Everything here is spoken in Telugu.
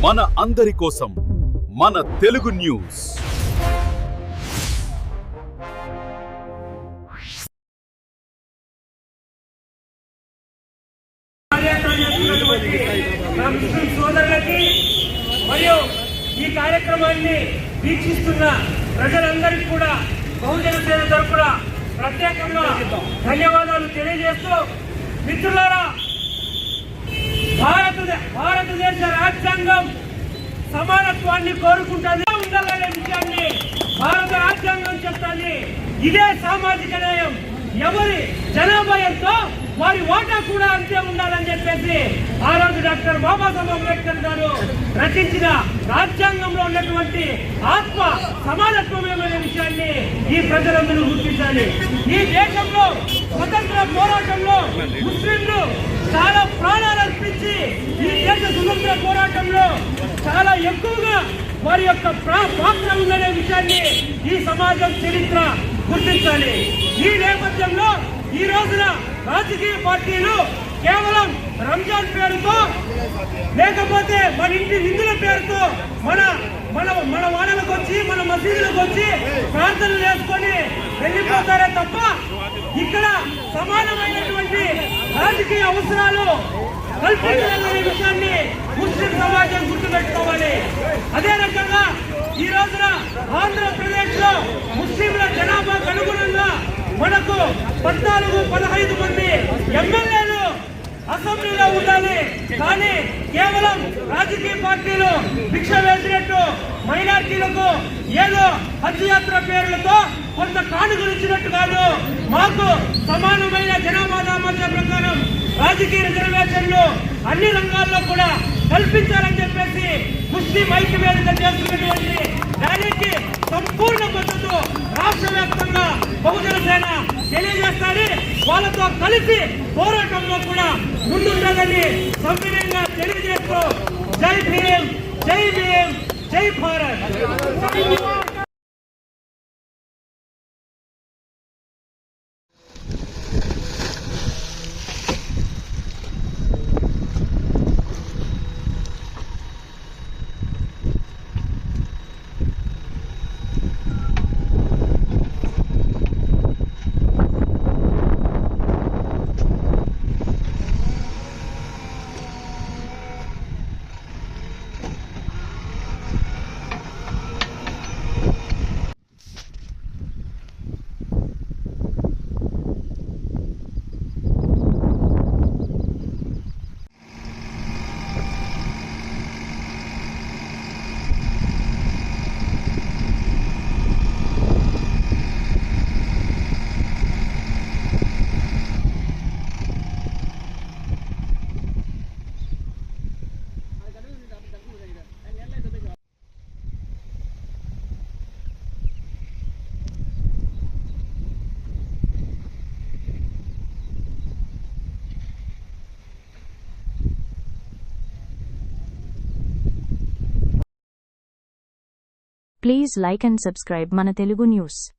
మన అందరి కోసం మన తెలుగు న్యూస్. సోదరులకి మరియు ఈ కార్యక్రమాన్ని వీక్షిస్తున్న ప్రజలందరికీ కూడా బహుజన సేన తరపున ప్రత్యేకంగా ధన్యవాదాలు తెలియజేస్తూ, మిత్రులారా, భారతదేశ రాజ్యాంగం సమానత్వాన్ని కోరుకుంటుంది ఉండాలనే విషయాన్ని భారత రాజ్యాంగం చెప్తుంది. ఇదే సామాజిక న్యాయం. ఎవరి జనాభా ఎంతో వారి ఓటా కూడా అంతే ఉండాలని చెప్పేసి ఆ రోజు డాక్టర్ బాబాసాహెబ్ అంబేద్కర్ గారు రచించిన రాజ్యాంగంలో ఉన్నటువంటి ఆత్మ సమానత్వమేమనే విషయాన్ని ఈ ప్రజలందరూ గుర్తించాలి. ఈ దేశంలో స్వతంత్ర పోరాటంలో ముస్లింలు చాలా ప్రాణాలు అర్పించి ఈ దేశ స్వతంత్ర పోరాటంలో చాలా ఎక్కువగా వారి యొక్క పాత్ర ఉందనే విషయాన్ని ఈ సమాజం చరిత్ర గుర్తించాలి. ఈ నేపథ్యంలో ఈ రోజున రాజకీయ పార్టీలు కేవలం రంజాన్ పేరుతో లేకపోతే మన ఇంటి విందుల పేరుతో మన మన మన వాడలకు వచ్చి మన మసీదులకు వచ్చి ప్రార్థనలు చేసుకొని వెళ్ళిపోతారే తప్ప ఇక్కడ సమానమైనటువంటి రాజకీయ అవసరాలు కల్పించాలనే విషయాన్ని ముస్లిం సమాజం గుర్తుపెట్టుకోవాలి. అదే రకంగా ఈ రోజున ఆంధ్రప్రదేశ్ లో ముస్లింల జనాభాకు అనుగుణంగా మనకు 14-15 మంది ఎమ్మెల్యేలు అసెంబ్లీలో ఉండాలి. కానీ కేవలం రాజకీయ పార్టీలు భిక్ష వేసినట్టు మైనార్టీలకు ఏదో హజ్ యాత్ర పేర్లతో కొంత కానుకలు ఇచ్చినట్టు కాదు. మాకు సమానమైన జనాభా సామర్థ్య ప్రకారం రాజకీయ రిజర్వేషన్లు అన్ని రంగాల్లో కూడా కల్పించాలని చెప్పేసి ముస్లిం ఐక్యవేదిక చేస్తున్నటువంటి దానికి సంపూర్ణ మద్దతు రాష్ట్ర వ్యాప్తంగా బహుజన సేన తెలియజేస్తారని, వాళ్ళతో కలిసి పోరాటంలో కూడా ముందుండాలని సవినయంగా తెలియజేస్తూ జై భీమ్, జై భీమ్, జై Bharat. Please like and subscribe Mana Telugu News.